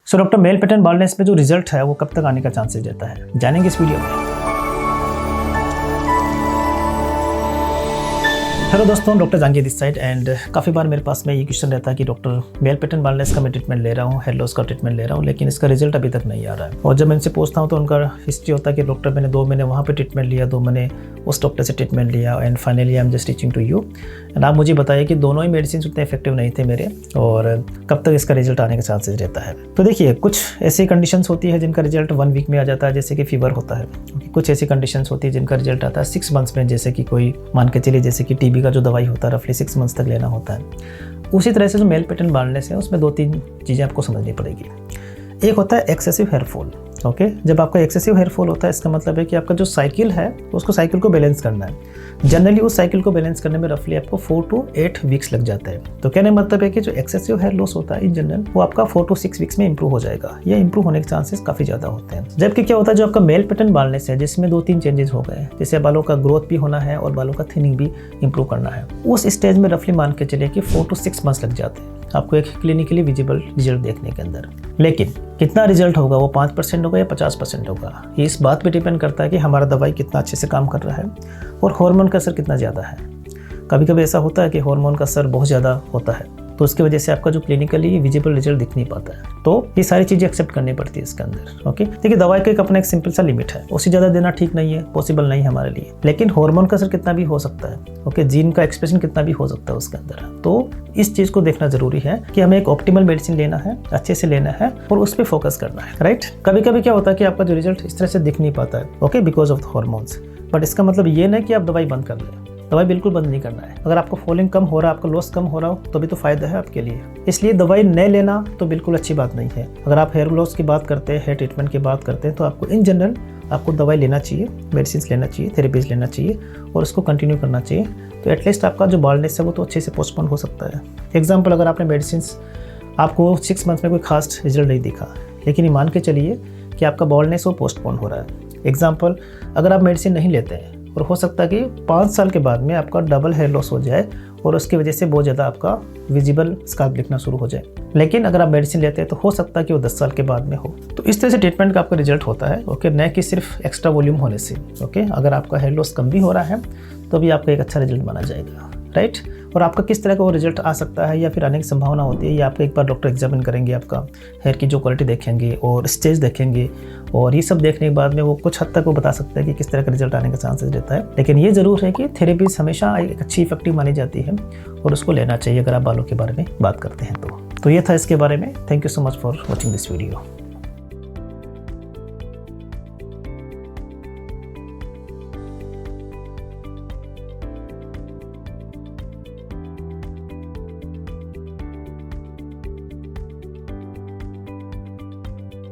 So doctor male pattern baldness में जो result है वो कब तक आने का चांसेस रहता है, जानेंगे इस वीडियो में। हेलो दोस्तों, doctor Jahangir this side and काफ़ी बार मेरे पास में ये क्वेश्चन रहता है कि डॉक्टर मेल पैटर्न बाल्डनेस का मैं ट्रीटमेंट ले रहा हूँ, हेयर लॉस का ट्रीटमेंट ले रहा हूँ, लेकिन इसका रिजल्ट अभी तक नहीं आ रहा है। और जब मैं इनसे पूछता हूँ तो उनका हिस्ट्री होता है कि डॉक्टर मैंने 2 महीने वहाँ पे ट्रीटमेंट लिया, 2 महीने उस डॉक्टर से ट्रीटमेंट लिया and finally I am just teaching to you. And आप मुझे बताइए कि दोनों ही मेडिसिन उतने इफेक्टिव नहीं थे मेरे, और कब तक इसका रिजल्ट आने का चांसेस रहता है। तो देखिए, कुछ ऐसी कंडीशंस होती है जिनका रिजल्ट 1 वीक में आ जाता है, जैसे कि फीवर होता है। कुछ ऐसी कंडीशंस होती है जिनका रिजल्ट आता है 6 मंथ्स में, जैसे कि कोई मान के चलिए जैसे कि टीबी का जो दवाई होता है रफली 6 मंथ्स तक लेना होता है। उसी तरह से जो मेल पैटर्न बाल्डनेस है उसमें 2-3 चीज़ें आपको समझनी पड़ेगी। एक होता है एक्सेसिव हेयर फॉल। ओके, जब आपका एक्सेसिव हेयर फॉल होता है इसका मतलब है कि आपका जो साइकिल है उसको साइकिल को बैलेंस करना है। जनरली उस साइकिल को बैलेंस करने में रफली आपको 4 to 8 वीक्स लग जाता है। तो कहने मतलब है कि जो एक्सेसिव हेयर लॉस होता है इन जनरल वो आपका 4 to 6 वीक्स में इंप्रूव हो जाएगा, या इंप्रूव होने के चांसेस काफ़ी ज़्यादा होते हैं। जबकि क्या होता है, जो आपका मेल पैटर्न बाल्डनेस है जिसमें 2-3 चेंजेस हो गए, जैसे बालों का ग्रोथ भी होना है और बालों का थिनिंग भी इंप्रूव करना है, उस स्टेज में रफली मान के चलिए कि 4 to 6 मंथ्स लग जाते हैं आपको एक क्लिनिकली विजिबल रिजल्ट देखने के अंदर। लेकिन कितना रिजल्ट होगा, वो 5% होगा या 50% होगा, ये इस बात पे डिपेंड करता है कि हमारा दवाई कितना अच्छे से काम कर रहा है और हार्मोन का असर कितना ज़्यादा है। कभी कभी ऐसा होता है कि हार्मोन का असर बहुत ज़्यादा होता है, तो उसकी वजह से आपका जो क्लिनिकली विजिबल रिजल्ट दिख नहीं पाता है। तो ये सारी चीज़ें एक्सेप्ट करनी पड़ती है इसके अंदर। ओके, देखिए दवाई का एक अपना एक सिंपल सा लिमिट है, उससे ज़्यादा देना ठीक नहीं है, पॉसिबल नहीं है हमारे लिए। लेकिन हार्मोन का असर कितना भी हो सकता है, ओके, जीन का एक्सप्रेशन कितना भी हो सकता है उसके अंदर। तो इस चीज़ को देखना जरूरी है कि हमें एक ऑप्टिमल मेडिसिन लेना है, अच्छे से लेना है और उस पर फोकस करना है, राइट। कभी कभी क्या होता है कि आपका जो रिजल्ट इस तरह से दिख नहीं पाता है, okay, because of hormones. But इसका मतलब ये नहीं कि आप दवाई बंद कर लें, दवाई बिल्कुल बंद नहीं करना है। अगर आपको फॉलिंग कम हो रहा है, आपका लॉस कम हो रहा हो, तो भी तो फायदा है आपके लिए। इसलिए दवाई न लेना तो बिल्कुल अच्छी बात नहीं है। अगर आप हेयर लॉस की बात करते हैं, हेयर ट्रीटमेंट की बात करते हैं, तो आपको इन जनरल आपको दवाई लेना चाहिए, मेडिसिन लेना चाहिए, थेरेपीज लेना चाहिए और उसको कंटिन्यू करना चाहिए। तो एटलीस्ट आपका जो बाल्डनेस है वो तो अच्छे से पोस्टपोन हो सकता है। एग्जाम्पल, अगर आपने मेडिसिन आपको 6 मंथ में कोई खास रिजल्ट नहीं दिखा, लेकिन ये मान के चलिए कि आपका बाल्डनेस वो पोस्टपोन हो रहा है। एग्जाम्पल, अगर आप मेडिसिन नहीं लेते हैं और हो सकता है कि 5 साल के बाद में आपका डबल हेयर लॉस हो जाए और उसकी वजह से बहुत ज़्यादा आपका विजिबल स्कार्प दिखना शुरू हो जाए। लेकिन अगर आप मेडिसिन लेते हैं तो हो सकता है कि वो 10 साल के बाद में हो। तो इस तरह से ट्रीटमेंट का आपका रिजल्ट होता है, ओके, न कि सिर्फ एक्स्ट्रा वॉल्यूम होने से। ओके, अगर आपका हेयर लॉस कम भी हो रहा है तो भी आपका एक अच्छा रिजल्ट माना जाएगा, राइट। और आपका किस तरह का वो रिजल्ट आ सकता है या फिर आने की संभावना होती है, ये आपको एक बार डॉक्टर एग्जामिन करेंगे, आपका हेयर की जो क्वालिटी देखेंगे और स्टेज देखेंगे, और ये सब देखने के बाद में वो कुछ हद तक वो बता सकते हैं कि किस तरह का रिजल्ट आने का चांसेस रहता है। लेकिन ये ज़रूर है कि थेरेपीज हमेशा एक अच्छी इफेक्टिव मानी जाती है और उसको लेना चाहिए अगर आप बालों के बारे में बात करते हैं तो ये था इसके बारे में। Thank you so much for watching this video.